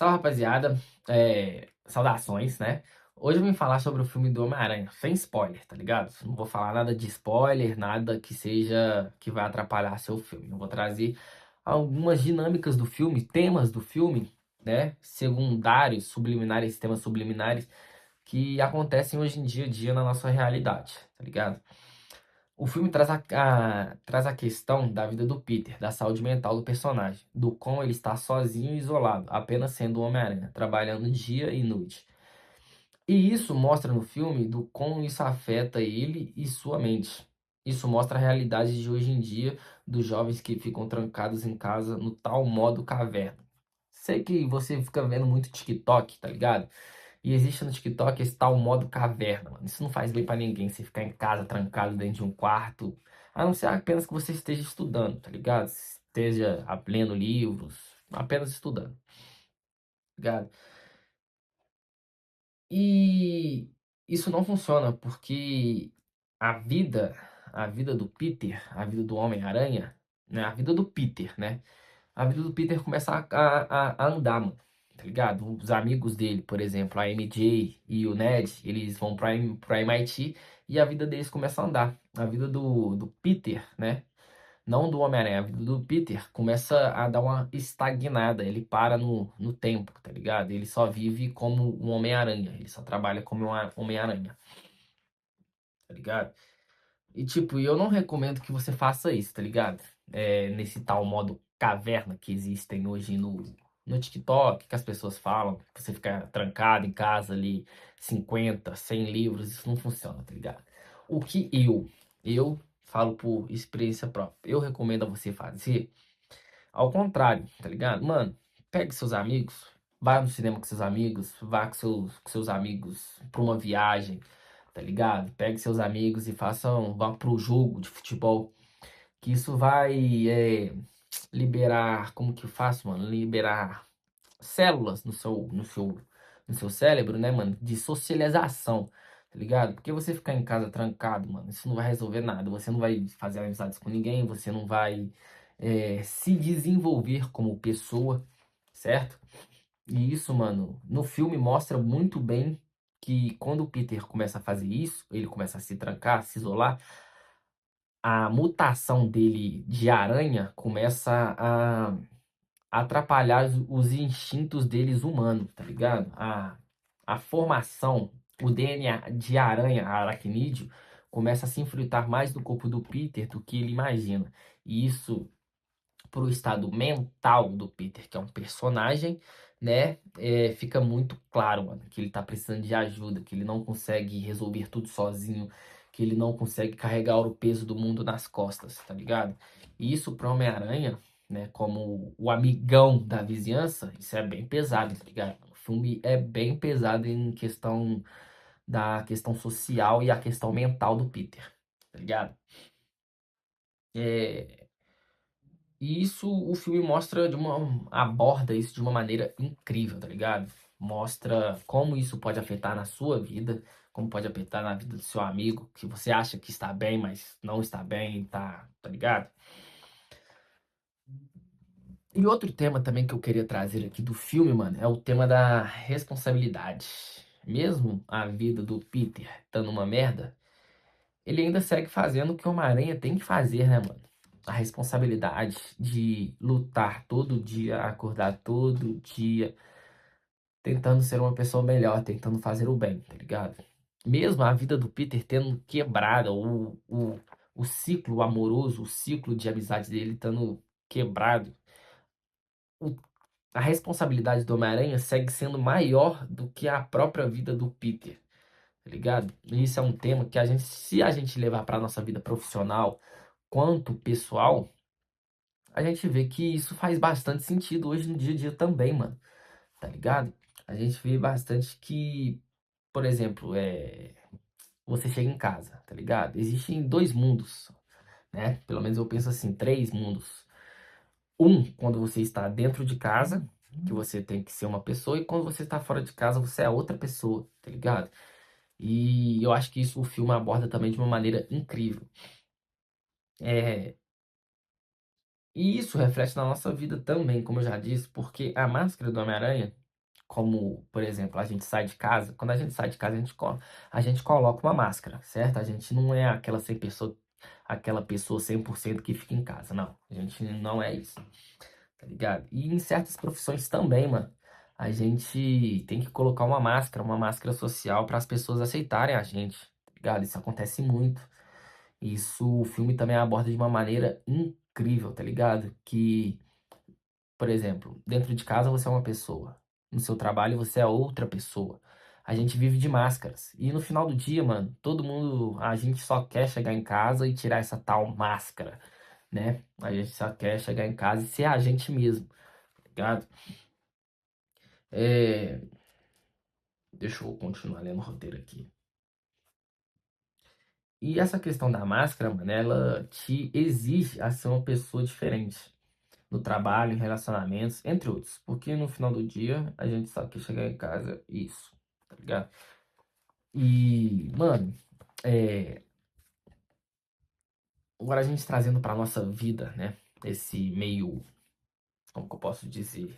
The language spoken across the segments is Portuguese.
Salve, rapaziada. Saudações, né? Hoje eu vim falar sobre o filme do Homem-Aranha, sem spoiler, tá ligado? Não vou falar nada de spoiler, nada que seja que vai atrapalhar seu filme. Eu vou trazer algumas dinâmicas do filme, temas do filme, né? Secundários, subliminares, temas subliminares que acontecem hoje em dia na nossa realidade, tá ligado? O filme traz a questão da vida do Peter, da saúde mental do personagem, do como ele está sozinho e isolado, apenas sendo o Homem-Aranha, trabalhando dia e noite. E isso mostra no filme do como isso afeta ele e sua mente. Isso mostra a realidade de hoje em dia dos jovens que ficam trancados em casa no tal modo caverna. Sei que você fica vendo muito TikTok, tá ligado? E existe no TikTok esse tal modo caverna, mano. Isso não faz bem pra ninguém, você ficar em casa trancado dentro de um quarto. A não ser apenas que você esteja estudando, tá ligado? Esteja lendo livros, apenas estudando, tá ligado? E isso não funciona porque a vida, a vida do Peter, a vida do Homem-Aranha, né? A vida do Peter, né? A vida do Peter começa a andar, mano. Tá ligado? Os amigos dele, por exemplo, a MJ e o Ned, eles vão pra MIT e a vida deles começa a andar. A vida do Peter, né? Não do Homem-Aranha, a vida do Peter começa a dar uma estagnada. Ele para no tempo, tá ligado? Ele só vive como um Homem-Aranha. Ele só trabalha como um Homem-Aranha, tá ligado? E tipo, eu não recomendo que você faça isso, tá ligado? Nesse tal modo caverna que existem hoje no TikTok, que as pessoas falam, que você fica trancado em casa ali, 50, 100 livros, isso não funciona, tá ligado? O que eu falo por experiência própria, eu recomendo a você fazer ao contrário, tá ligado? Mano, pegue seus amigos, vá no cinema com seus amigos, vá com seus amigos pra uma viagem, tá ligado? Pegue seus amigos e façam, vá pro jogo de futebol, que isso vai liberar, como que eu faço, mano? Liberar células no seu cérebro, né, mano? De socialização, tá ligado? Porque você ficar em casa trancado, mano, isso não vai resolver nada. Você não vai fazer amizades com ninguém, você não vai se desenvolver como pessoa, certo? E isso, mano, no filme mostra muito bem que quando o Peter começa a fazer isso, ele começa a se trancar, se isolar, a mutação dele de aranha começa a atrapalhar os instintos deles humanos, tá ligado? A formação, o DNA de aranha, aracnídeo, começa a se infiltrar mais no corpo do Peter do que ele imagina. E isso, pro estado mental do Peter, que é um personagem, né, fica muito claro, mano, que ele tá precisando de ajuda, que ele não consegue resolver tudo sozinho, que ele não consegue carregar o peso do mundo nas costas, tá ligado? E isso pro Homem-Aranha, né, como o amigão da vizinhança, isso é bem pesado, tá ligado? O filme é bem pesado em questão da questão social e a questão mental do Peter, tá ligado? É, E isso o filme mostra aborda isso de uma maneira incrível, tá ligado? Mostra como isso pode afetar na sua vida, como pode afetar na vida do seu amigo, que você acha que está bem, mas não está bem, tá ligado? E outro tema também que eu queria trazer aqui do filme, mano, é o tema da responsabilidade. Mesmo a vida do Peter estando uma merda, ele ainda segue fazendo o que o Homem-Aranha tem que fazer, né, mano? A responsabilidade de lutar todo dia, acordar todo dia, tentando ser uma pessoa melhor, tentando fazer o bem, tá ligado? Mesmo a vida do Peter tendo quebrado, o ciclo amoroso, o ciclo de amizade dele estando quebrado, o- a responsabilidade do Homem-Aranha segue sendo maior do que a própria vida do Peter, tá ligado? E isso é um tema que se a gente levar para nossa vida profissional quanto pessoal, a gente vê que isso faz bastante sentido hoje no dia a dia também, mano, tá ligado? A gente vê bastante que, por exemplo, você chega em casa, tá ligado? Existem dois mundos, né? Pelo menos eu penso assim, três mundos. Um, quando você está dentro de casa, que você tem que ser uma pessoa, e quando você está fora de casa, você é outra pessoa, tá ligado? E eu acho que isso o filme aborda também de uma maneira incrível. É, e isso reflete na nossa vida também, como eu já disse, porque a máscara do Homem-Aranha como, por exemplo, a gente sai de casa, quando a gente sai de casa, a gente coloca uma máscara, certo? A gente não é aquela pessoa 100% que fica em casa, não. A gente não é isso, tá ligado? E em certas profissões também, mano. A gente tem que colocar uma máscara social para as pessoas aceitarem a gente, tá ligado? Isso acontece muito. Isso o filme também aborda de uma maneira incrível, tá ligado? Que, por exemplo, dentro de casa você é uma pessoa, no seu trabalho você é outra pessoa. A gente vive de máscaras. E no final do dia, mano, todo mundo, a gente só quer chegar em casa e tirar essa tal máscara, né? A gente só quer chegar em casa e ser a gente mesmo, tá ligado? É, deixa eu continuar lendo o roteiro aqui. E essa questão da máscara, mano, ela te exige a ser uma pessoa diferente no trabalho, em relacionamentos, entre outros. Porque no final do dia, a gente só quer chegar em casa e isso, tá ligado? E, mano, é, agora a gente trazendo pra nossa vida, né? Esse meio, como que eu posso dizer?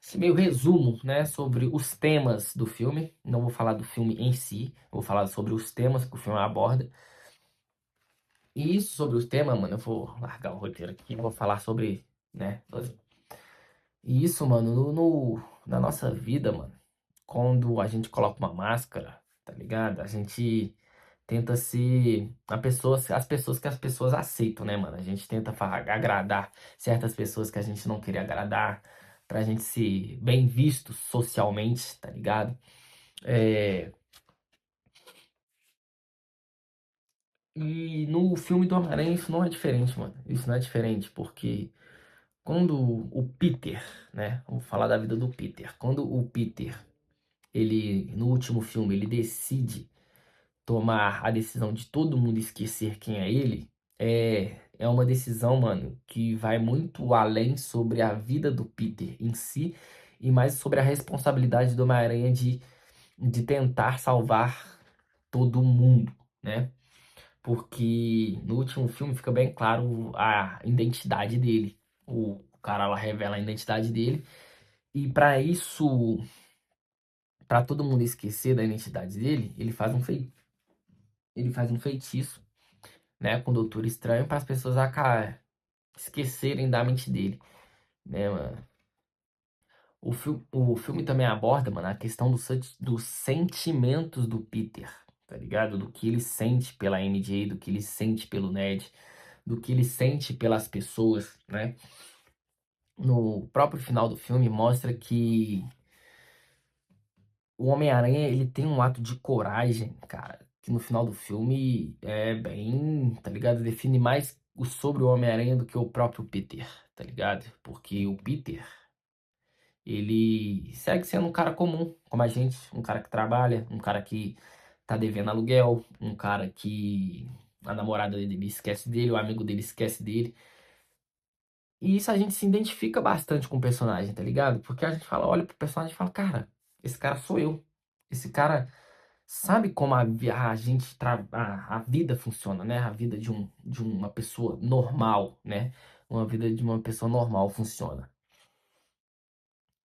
Esse meio resumo, né? Sobre os temas do filme. Não vou falar do filme em si, vou falar sobre os temas que o filme aborda. E isso sobre os temas, mano, eu vou largar o roteiro aqui e vou falar sobre, né? E isso, mano, na nossa vida, mano, quando a gente coloca uma máscara, tá ligado? A gente tenta ser as pessoas que as pessoas aceitam, né, mano? A gente tenta agradar certas pessoas que a gente não queria agradar, pra gente ser bem visto socialmente, tá ligado? É, e no filme do Homem-Aranha isso não é diferente, mano. Isso não é diferente, porque quando o Peter, né? Vamos falar da vida do Peter. Quando o Peter, ele, no último filme, ele decide tomar a decisão de todo mundo esquecer quem é ele, é uma decisão, mano, que vai muito além sobre a vida do Peter em si e mais sobre a responsabilidade do Homem-Aranha de tentar salvar todo mundo, né? Porque no último filme fica bem claro a identidade dele. O cara lá revela a identidade dele e para isso, para todo mundo esquecer da identidade dele, ele faz um feitiço, né, com o Doutor Estranho para as pessoas esquecerem da mente dele, né, mano? O filme também aborda, mano, a questão dos sentimentos do Peter, tá ligado? Do que ele sente pela MJ, do que ele sente pelo Ned, do que ele sente pelas pessoas, né? No próprio final do filme mostra que o Homem-Aranha, ele tem um ato de coragem, cara, que no final do filme é bem, tá ligado? Define mais sobre o Homem-Aranha do que o próprio Peter, tá ligado? Porque o Peter, ele segue sendo um cara comum, como a gente, um cara que trabalha, um cara que tá devendo aluguel, um cara que a namorada dele esquece dele, o amigo dele esquece dele. E isso a gente se identifica bastante com o personagem, tá ligado? Porque a gente fala, olha pro personagem e fala, cara, esse cara sou eu. Esse cara sabe como a gente a vida funciona, né? A vida de uma pessoa normal, né? Uma vida de uma pessoa normal funciona.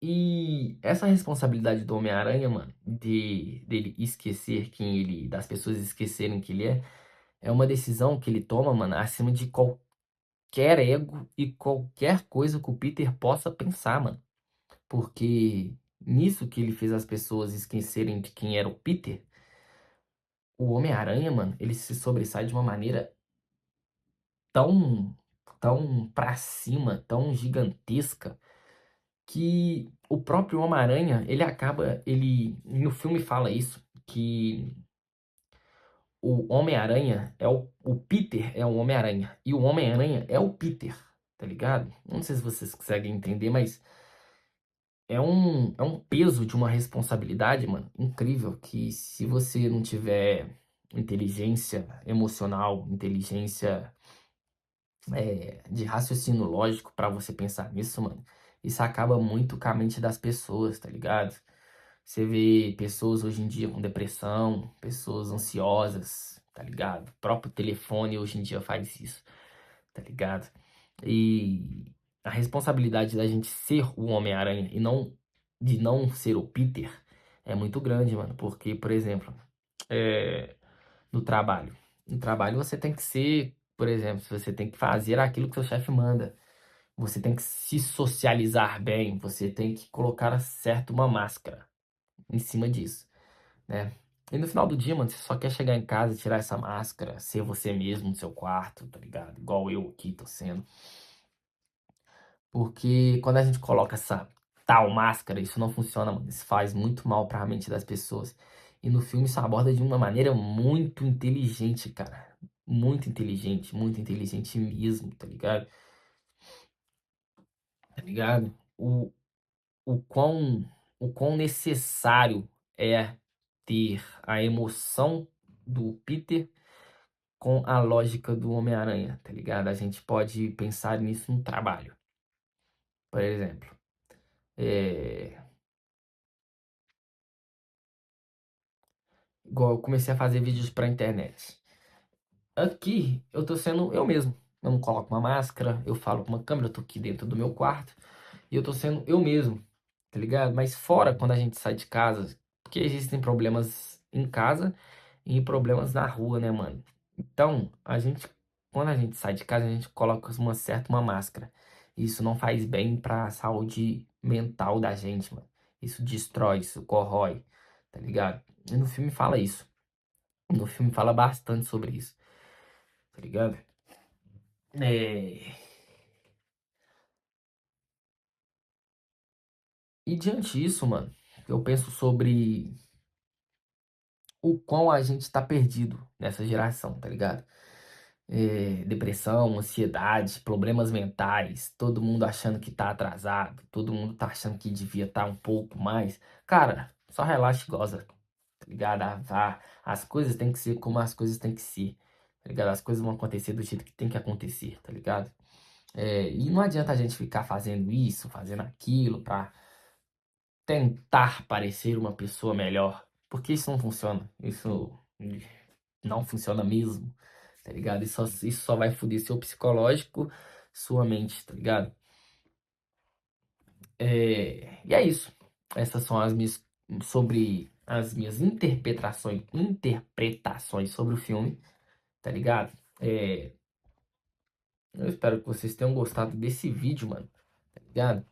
E essa responsabilidade do Homem-Aranha, mano, dele esquecer quem ele, das pessoas esquecerem que ele é uma decisão que ele toma, mano, acima de qualquer ego e qualquer coisa que o Peter possa pensar, mano. Porque nisso que ele fez as pessoas esquecerem de quem era o Peter, o Homem-Aranha, mano, ele se sobressai de uma maneira tão, tão pra cima, tão gigantesca, que o próprio Homem-Aranha, ele, no filme fala isso, que o Homem-Aranha o Peter é o Homem-Aranha, e o Homem-Aranha é o Peter, tá ligado? Não sei se vocês conseguem entender, mas é um peso de uma responsabilidade, mano, incrível, que se você não tiver inteligência emocional, inteligência de raciocínio lógico pra você pensar nisso, mano, isso acaba muito com a mente das pessoas, tá ligado? Você vê pessoas hoje em dia com depressão, pessoas ansiosas, tá ligado? O próprio telefone hoje em dia faz isso, tá ligado? E a responsabilidade da gente ser o Homem-Aranha e não de não ser o Peter é muito grande, mano. Porque, por exemplo, é, no trabalho. No trabalho você tem que ser, por exemplo, você tem que fazer aquilo que seu chefe manda. Você tem que se socializar bem, você tem que colocar certo uma máscara em cima disso, né? E no final do dia, mano, você só quer chegar em casa, tirar essa máscara, ser você mesmo no seu quarto, tá ligado? Igual eu aqui tô sendo. Porque quando a gente coloca essa tal máscara, isso não funciona, mano. Isso faz muito mal pra mente das pessoas. E no filme isso aborda de uma maneira muito inteligente, cara. Muito inteligente mesmo, tá ligado? Tá ligado? O quão, o quão necessário é ter a emoção do Peter com a lógica do Homem-Aranha, tá ligado? A gente pode pensar nisso no trabalho, por exemplo. É, igual eu comecei a fazer vídeos pra internet. Aqui eu tô sendo eu mesmo. Eu não coloco uma máscara, eu falo com uma câmera, eu tô aqui dentro do meu quarto e eu tô sendo eu mesmo, tá ligado? Mas fora, quando a gente sai de casa, porque existem problemas em casa e problemas na rua, né, mano? Então, quando a gente sai de casa, a gente coloca uma máscara. Isso não faz bem pra saúde mental da gente, mano. Isso destrói, isso corrói, tá ligado? E no filme fala isso. No filme fala bastante sobre isso, tá ligado? É... E diante disso, mano, eu penso sobre o quão a gente tá perdido nessa geração, tá ligado? Depressão, ansiedade, problemas mentais, todo mundo achando que tá atrasado, todo mundo tá achando que devia estar um pouco mais. Cara, só relaxa e goza, tá ligado? As coisas têm que ser como as coisas têm que ser, tá ligado? As coisas vão acontecer do jeito que tem que acontecer, tá ligado? E não adianta a gente ficar fazendo isso, fazendo aquilo pra tentar parecer uma pessoa melhor, porque isso não funciona. Isso não funciona mesmo, tá ligado? Isso só vai foder seu psicológico, sua mente, tá ligado? E é isso. Essas são as minhas interpretações sobre o filme, tá ligado? É, eu espero que vocês tenham gostado desse vídeo, mano, tá ligado?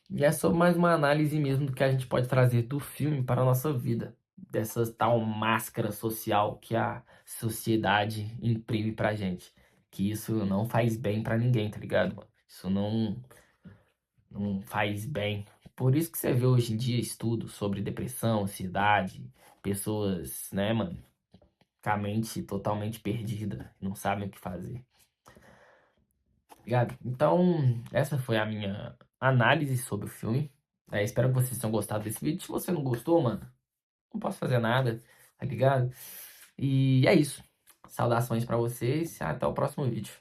E é só mais uma análise mesmo do que a gente pode trazer do filme para a nossa vida. Dessa tal máscara social que a sociedade imprime pra gente. Que isso não faz bem pra ninguém, tá ligado, mano? Isso não faz bem. Por isso que você vê hoje em dia estudos sobre depressão, ansiedade, pessoas, né, mano, com a mente totalmente perdida, não sabem o que fazer, tá ligado? Então, essa foi a minha análise sobre o filme. Espero que vocês tenham gostado desse vídeo. Se você não gostou, mano, não posso fazer nada, tá ligado? E é isso. Saudações pra vocês e até o próximo vídeo.